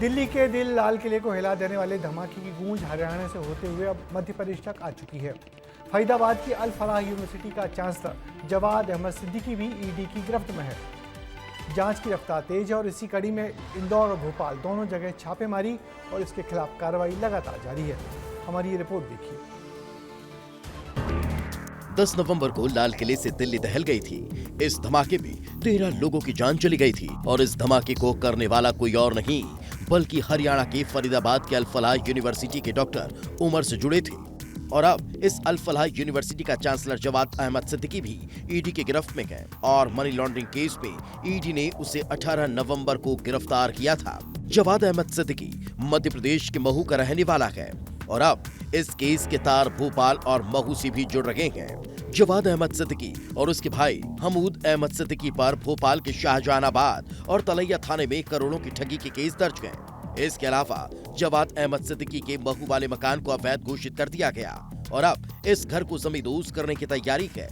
दिल्ली के दिल लाल किले को हिला देने वाले धमाके की गूंज हरियाणा से होते हुए अब मध्य प्रदेश तक आ चुकी है। फरीदाबाद की अल फलाह यूनिवर्सिटी का चांसलर जवाद अहमद सिद्दीकी भी ईडी की गिरफ्त में है। जांच की रफ्तार तेज है और इसी कड़ी में इंदौर और भोपाल दोनों जगह छापेमारी और इसके खिलाफ कार्रवाई लगातार जारी है। हमारी ये रिपोर्ट देखिए। 10 नवंबर को लाल किले से दिल्ली दहल गई थी। इस धमाके में 13 लोगों की जान चली गई थी और इस धमाके को करने वाला कोई और नहीं बल्कि हरियाणा के फरीदाबाद के अल फलाह यूनिवर्सिटी के डॉक्टर उमर से जुड़े थे। और अब इस अल फलाह यूनिवर्सिटी का चांसलर जवाद अहमद सिद्दीकी भी ईडी की गिरफ्त में है और मनी लॉन्ड्रिंग केस में ईडी ने उसे 18 नवंबर को गिरफ्तार किया था। जवाद अहमद सिद्दीकी मध्य प्रदेश के महू का रहने वाला है और अब इस केस के तार भोपाल और महू से भी जुड़ रहे हैं। जवाद अहमद सिद्दीकी और उसके भाई हमूद अहमद सिद्दीकी पर भोपाल के शाहजहानाबाद और तलैया थाने में करोड़ों की ठगी के केस दर्ज हैं। इसके अलावा जवाद अहमद सिद्दीकी के महू वाले मकान को अवैध घोषित कर दिया गया और अब इस घर को जमींदोज करने की तैयारी है।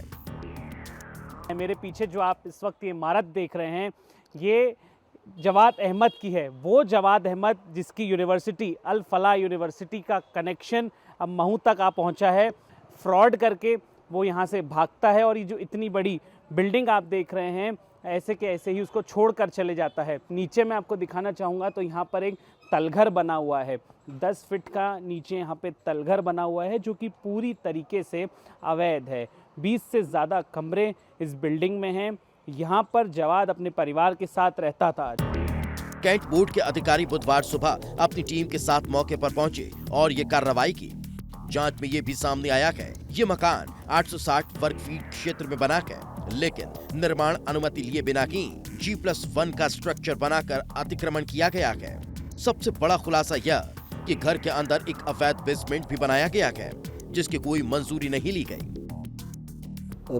मेरे पीछे जो आप इस वक्त ये इमारत देख रहे हैं, ये जवाद अहमद की है। वो जवाद अहमद जिसकी यूनिवर्सिटी अल फलाह यूनिवर्सिटी का कनेक्शन अब महू तक आ पहुंचा है। फ्रॉड करके वो यहाँ से भागता है और ये जो इतनी बड़ी बिल्डिंग आप देख रहे हैं, ऐसे के ऐसे ही उसको छोड़कर चले जाता है। नीचे मैं आपको दिखाना चाहूँगा तो यहाँ पर एक तलघर बना हुआ है। 10 फीट का नीचे यहाँ पे तलघर बना हुआ है जो कि पूरी तरीके से अवैध है। 20 से ज़्यादा कमरे इस बिल्डिंग में हैं। यहाँ पर जवाद अपने परिवार के साथ रहता था। कैंट बोर्ड के अधिकारी बुधवार सुबह अपनी टीम के साथ मौके पर पहुंचे और ये कार्रवाई की। जांच में ये भी सामने आया है ये मकान 860 वर्ग फीट क्षेत्र में बना है, लेकिन निर्माण अनुमति लिए बिना ही G+1 का स्ट्रक्चर बनाकर अतिक्रमण किया गया है। सबसे बड़ा खुलासा यह कि घर के अंदर एक अवैध बेसमेंट भी बनाया गया है जिसकी कोई मंजूरी नहीं ली गई।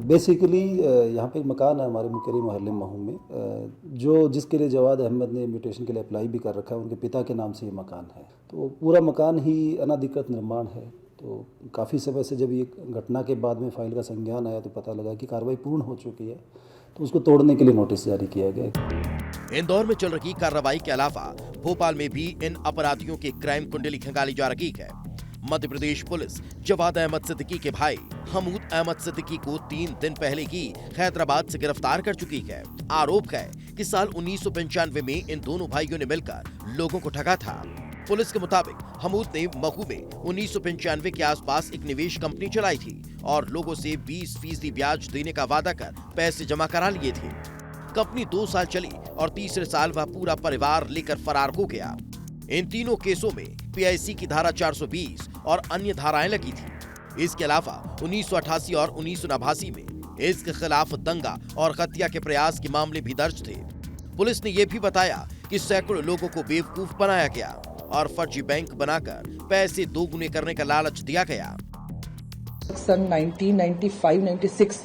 बेसिकली यहाँ पे एक मकान है हमारे मुकेरी मोहल्ले महू में, जो जिसके लिए जवाद अहमद ने म्यूटेशन के लिए अप्लाई भी कर रखा है। उनके पिता के नाम से ये मकान है, तो पूरा मकान ही अनाधिकृत निर्माण है। तो काफ़ी समय से जब ये घटना के बाद में फाइल का संज्ञान आया तो पता लगा कि कार्रवाई पूर्ण हो चुकी है, तो उसको तोड़ने के लिए नोटिस जारी किया गया। इंदौर में चल रही कार्रवाई के अलावा भोपाल में भी इन अपराधियों की क्राइम कुंडली खंगाली जा रही है। मध्य प्रदेश पुलिस जवाद अहमद सिद्दीकी के भाई हमूद अहमद सिद्दीकी को 3 दिन पहले ही हैदराबाद से गिरफ्तार कर चुकी है। आरोप है कि साल 1995 में इन दोनों भाइयों ने मिलकर लोगों को ठगा था। पुलिस के मुताबिक हमूद ने महू में 1995 के आसपास एक निवेश कंपनी चलाई थी और लोगों से 20% ब्याज देने का वादा कर पैसे जमा करा लिए थे। कंपनी 2 साल चली और तीसरे साल वह पूरा परिवार लेकर फरार हो गया। इन तीनों केसों में PIC की धारा 420 और अन्य धाराएं लगी थी। इसके अलावा 1988 और 1989 में इसके खिलाफ दंगा और हत्या के प्रयास के मामले भी दर्ज थे। पुलिस ने यह भी बताया कि सैकड़ों लोगों को बेवकूफ बनाया गया और फर्जी बैंक बनाकर पैसे दोगुने करने का लालच दिया गया। सन 1995-96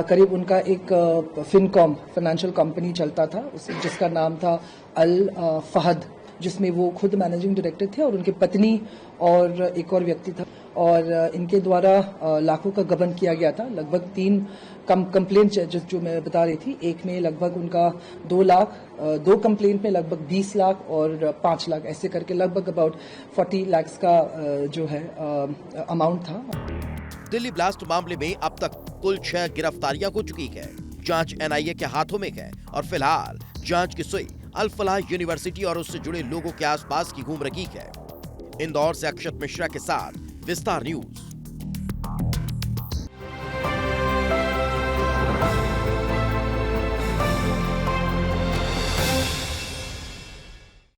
करीब उनका एक फिनकॉम फाइनेंशियल कंपनी चलता था, जिसका नाम था अल फहद, जिसमें वो खुद मैनेजिंग डायरेक्टर थे और उनकी पत्नी और एक और व्यक्ति था। और इनके द्वारा लाखों का गबन किया गया था। लगभग 3 कंप्लेंट जो मैं बता रही थी, एक में लगभग उनका 2 लाख, 2 कंप्लेंट में लगभग 20 लाख और 5 लाख, ऐसे करके लगभग अबाउट 40 लाख का जो है अमाउंट था। दिल्ली ब्लास्ट मामले में अब तक कुल 6 गिरफ्तारियां हो चुकी है। जांच NIA के हाथों में है और फिलहाल जांच की सुई अल फलाह यूनिवर्सिटी और उससे जुड़े लोगों के आसपास की घूम रही है। इंदौर से अक्षत मिश्रा के साथ विस्तार न्यूज।